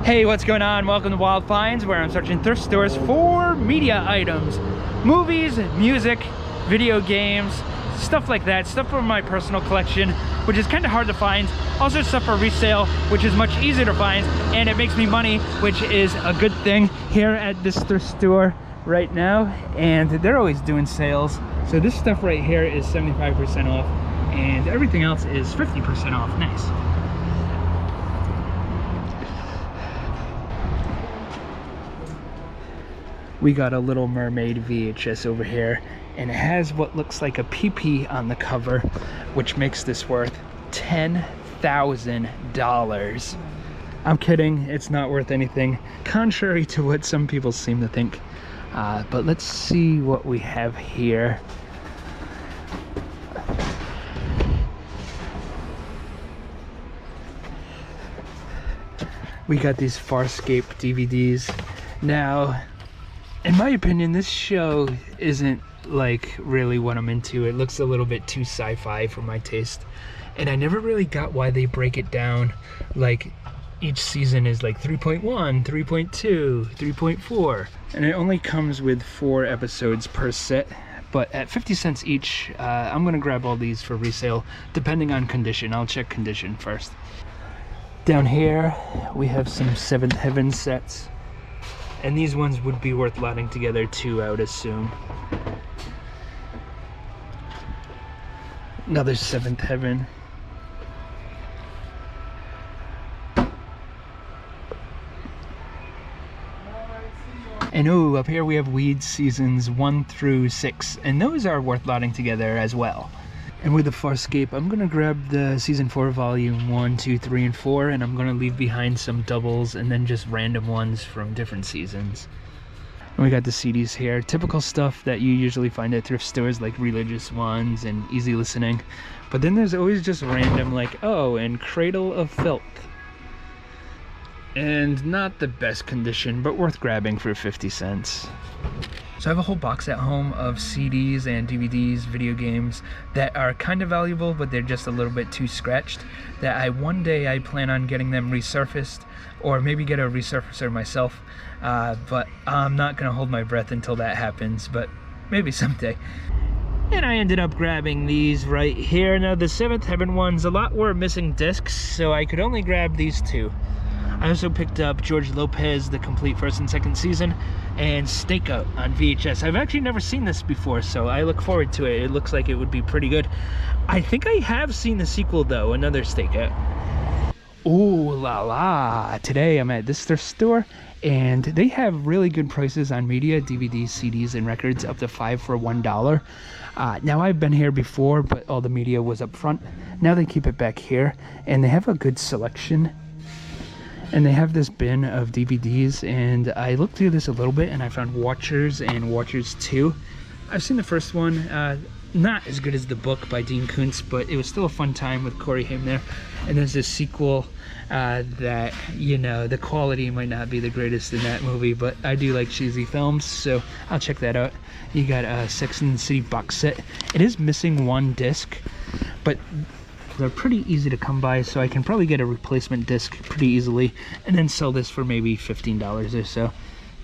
Hey, what's going on? Welcome to Wild Finds, where I'm searching thrift stores for media items. Movies, music, video games, stuff like that. Stuff from my personal collection, which is kind of hard to find. Also stuff for resale, which is much easier to find, and it makes me money, which is a good thing here at this thrift store right now. And they're always doing sales. So this stuff right here is 75% off, and everything else is 50% off. Nice. We got a Little Mermaid VHS over here, and it has what looks like a pee-pee on the cover, which makes this worth $10,000. I'm kidding, it's not worth anything, contrary to what some people seem to think. But let's see what we have here. We got these Farscape DVDs. Now, in my opinion, this show isn't like really what I'm into. It looks a little bit too sci-fi for my taste, and I never really got why they break it down. Like each season is like 3.1, 3.2, 3.4, and it only comes with 4 episodes per set. But at 50 cents each, I'm gonna grab all these for resale, depending on condition. I'll check condition first. Down here, we have some Seventh Heaven sets. And these ones would be worth lotting together too, I would assume. Another Seventh Heaven. And oh, up here we have Weeds seasons 1 through 6, and those are worth lotting together as well. And with the Farscape, I'm gonna grab the season 4 volume 1, 2, 3, and 4, and I'm gonna leave behind some doubles and then just random ones from different seasons. And we got the CDs here, typical stuff that you usually find at thrift stores, like religious ones and easy listening. But then there's always just random, like, oh, and Cradle of Filth. And not the best condition, but worth grabbing for 50 cents. So I have a whole box at home of CDs and DVDs, video games that are kind of valuable, but they're just a little bit too scratched, that one day I plan on getting them resurfaced, or maybe get a resurfacer myself, but I'm not gonna hold my breath until that happens, but maybe someday. And I ended up grabbing these right here. Now the Seventh Heaven ones, a lot were missing discs, so I could only grab these 2. I also picked up George Lopez, the complete 1st and 2nd season, and Stakeout on VHS. I've actually never seen this before, so I look forward to it. It looks like it would be pretty good. I think I have seen the sequel though, another Stakeout. Ooh la la! Today I'm at this thrift store, and they have really good prices on media, DVDs, CDs, and records, up to 5 for $1. Now I've been here before, but all the media was up front. Now they keep it back here, and they have a good selection. And they have this bin of DVDs, and I looked through this a little bit and I found Watchers and Watchers 2. I've seen the first one, not as good as the book by Dean Koontz, but it was still a fun time with Corey Haim there. And there's this sequel that, you know, the quality might not be the greatest in that movie, but I do like cheesy films, so I'll check that out. You got a Sex and the City box set. It is missing 1 disc, but they're pretty easy to come by, so I can probably get a replacement disc pretty easily and then sell this for maybe $15 or so.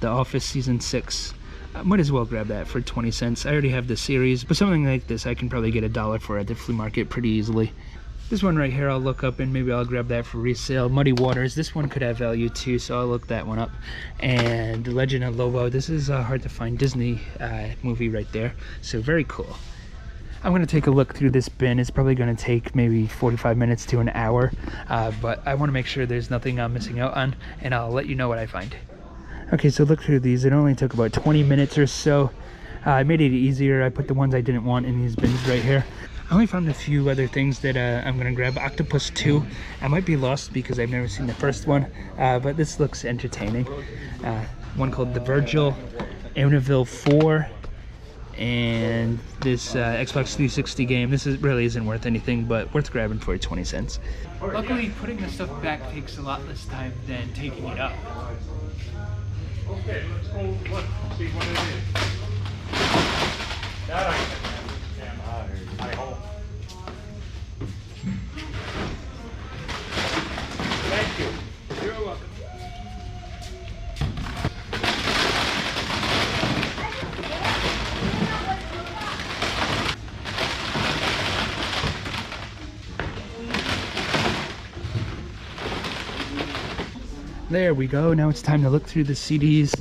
The Office season 6, I might as well grab that for 20 cents. I already have the series, but something like this I can probably get $1 for at the flea market pretty easily. This one right here I'll look up, and maybe I'll grab that for resale. Muddy Waters, this one could have value too, so I'll look that one up. And Legend of Lobo, this is a hard to find Disney movie right there, so very cool. I'm going to take a look through this bin. It's probably going to take maybe 45 minutes to an hour, but I want to make sure there's nothing I'm missing out on, and I'll let you know what I find. Okay, so look through these. It only took about 20 minutes or so. I made it easier. I put the ones I didn't want in these bins right here. I only found a few other things that I'm going to grab. Octopus 2. I might be lost because I've never seen the first one, but this looks entertaining. One called The Virgil, Amityville 4, and this Xbox 360 game. This really isn't worth anything, but worth grabbing for 20 cents. Luckily, putting the stuff back takes a lot less time than taking it up. Okay, let's go look, see what it is. That I can understand. I hope. Thank you. You're welcome. There we go. Now it's time to look through the CDs.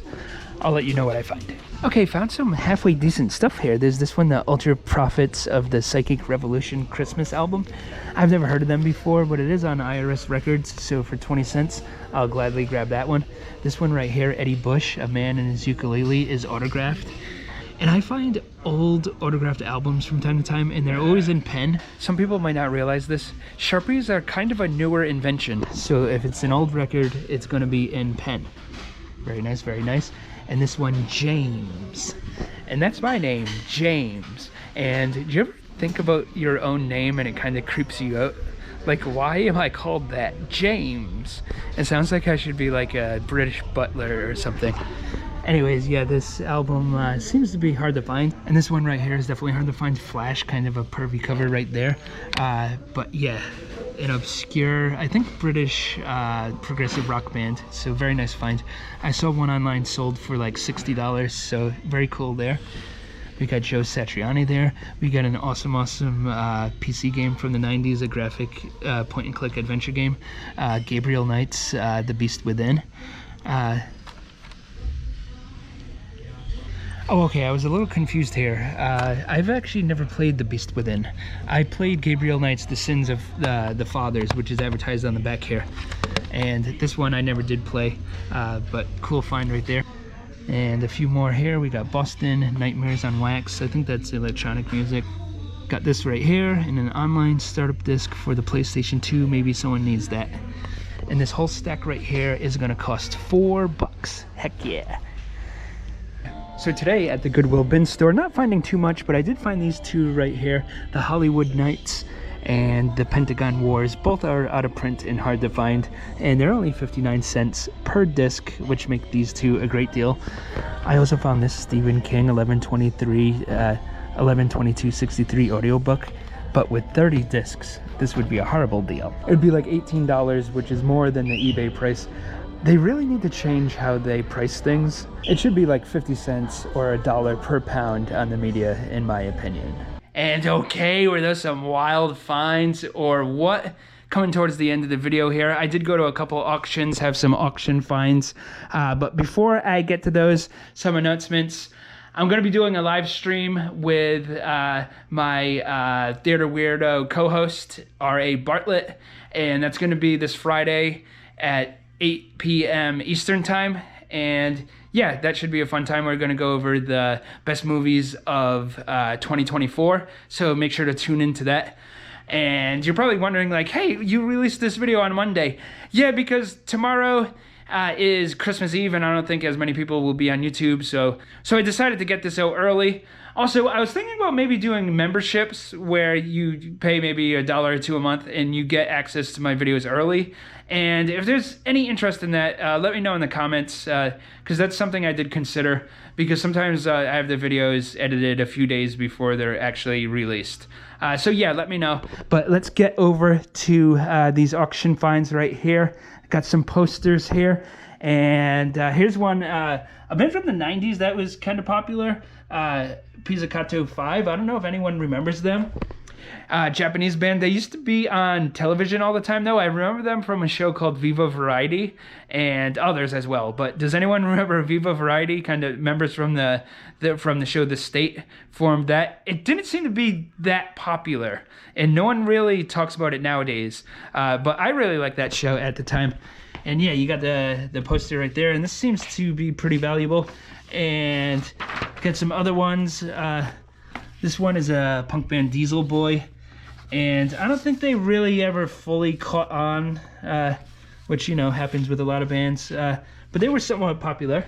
I'll let you know what I find. Okay, found some halfway decent stuff here. There's this one, the Ultra Prophets of the Psychic Revolution Christmas album. I've never heard of them before, but it is on IRS Records, so for 20 cents, I'll gladly grab that one. This one right here, Eddie Bush, A Man and His Ukulele, is autographed. And I find old autographed albums from time to time, and they're always in pen. Some people might not realize this. Sharpies are kind of a newer invention, so if it's an old record, it's gonna be in pen. Very nice, very nice. And this one, James. And that's my name, James. And do you ever think about your own name and it kind of creeps you out? Like, why am I called that? James. It sounds like I should be like a British butler or something. Anyways, yeah, this album seems to be hard to find. And this one right here is definitely hard to find. Flash, kind of a pervy cover right there. But yeah, an obscure, I think British progressive rock band. So very nice find. I saw one online sold for like $60, so very cool there. We got Joe Satriani there. We got an awesome PC game from the 90s, a graphic point-and-click adventure game. Gabriel Knight's The Beast Within. Oh, okay, I was a little confused here. I've actually never played The Beast Within. I played Gabriel Knight's The Sins of the Fathers, which is advertised on the back here. And this one I never did play, but cool find right there. And a few more here. We got Boston, Nightmares on Wax. I think that's electronic music. Got this right here in an online startup disc for the PlayStation 2. Maybe someone needs that. And this whole stack right here is gonna cost $4. Heck yeah. So today at the Goodwill bin store, not finding too much, but I did find these two right here, the Hollywood Knights and the Pentagon Wars. Both are out of print and hard to find, and they're only 59 cents per disc, which make these two a great deal. I also found this Stephen King 11/22/63 audiobook, but with 30 discs. This would be a horrible deal. It would be like $18, which is more than the eBay price. They really need to change how they price things. It should be like 50 cents or $1 per pound on the media, in my opinion. And okay, were those some wild finds or what? Coming towards the end of the video here, I did go to a couple auctions, have some auction finds. But before I get to those, some announcements. I'm going to be doing a live stream with my Theater Weirdo co-host, R.A. Bartlett. And that's going to be this Friday at 8 p.m. Eastern time, and yeah, that should be a fun time. We're going to go over the best movies of 2024, so make sure to tune into that. And you're probably wondering like, hey, you released this video on Monday. Yeah, because tomorrow is Christmas Eve, and I don't think as many people will be on YouTube, so I decided to get this out early. Also, I was thinking about maybe doing memberships where you pay maybe $1 or $2 a month and you get access to my videos early. And if there's any interest in that, let me know in the comments, because that's something I did consider, because sometimes I have the videos edited a few days before they're actually released. So yeah, let me know. But let's get over to these auction finds right here. Got some posters here, and here's one, a band from the 90s that was kind of popular, Pizzicato 5. I don't know if anyone remembers them. Japanese band. They used to be on television all the time, though. I remember them from a show called Viva Variety and others as well. But does anyone remember Viva Variety? Kind of members from the show The State formed that. It didn't seem to be that popular, and no one really talks about it nowadays. But I really liked that show at the time. And yeah, you got the poster right there, and this seems to be pretty valuable. And got some other ones. This one is a punk band, Diesel Boy, and I don't think they really ever fully caught on, which, you know, happens with a lot of bands, but they were somewhat popular.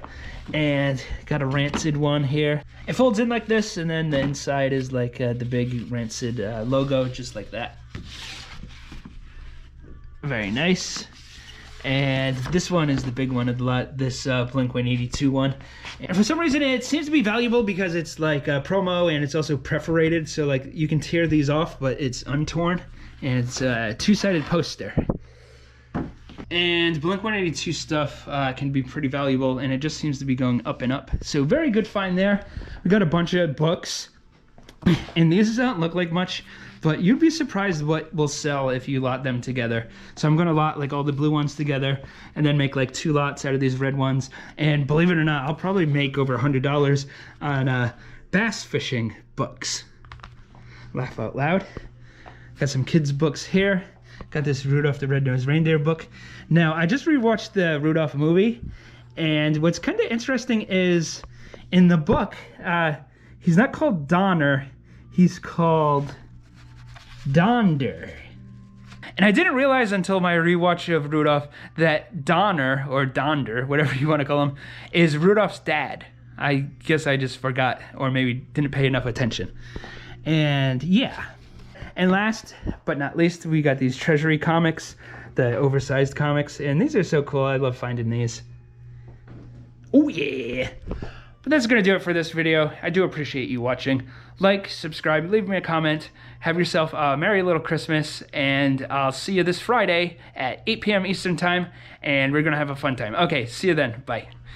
And got a Rancid one here. It folds in like this, and then the inside is like the big Rancid logo, just like that. Very nice. And this one is the big one of the lot, this Blink-182 one. And for some reason it seems to be valuable because it's like a promo and it's also perforated, so like you can tear these off, but it's untorn. And it's a two-sided poster. And Blink-182 stuff can be pretty valuable, and it just seems to be going up and up. So very good find there. We got a bunch of books, and these don't look like much. but you'd be surprised what will sell if you lot them together. So I'm gonna lot like all the blue ones together and then make like 2 lots out of these red ones. And believe it or not, I'll probably make over $100 on bass fishing books. Laugh out loud. Got some kids books here. Got this Rudolph the Red-Nosed Reindeer book. Now, I just rewatched the Rudolph movie, and what's kind of interesting is in the book, he's not called Donner, he's called Donder. And I didn't realize until my rewatch of Rudolph that Donner, or Donder, whatever you want to call him, is Rudolph's dad. I guess I just forgot, or maybe didn't pay enough attention. And yeah. And last but not least, we got these Treasury comics, the oversized comics, and these are so cool. I love finding these. Oh yeah! But that's gonna do it for this video. I do appreciate you watching. Like, subscribe, leave me a comment. Have yourself a Merry Little Christmas, and I'll see you this Friday at 8 p.m. Eastern Time, and we're gonna have a fun time. Okay, see you then. Bye.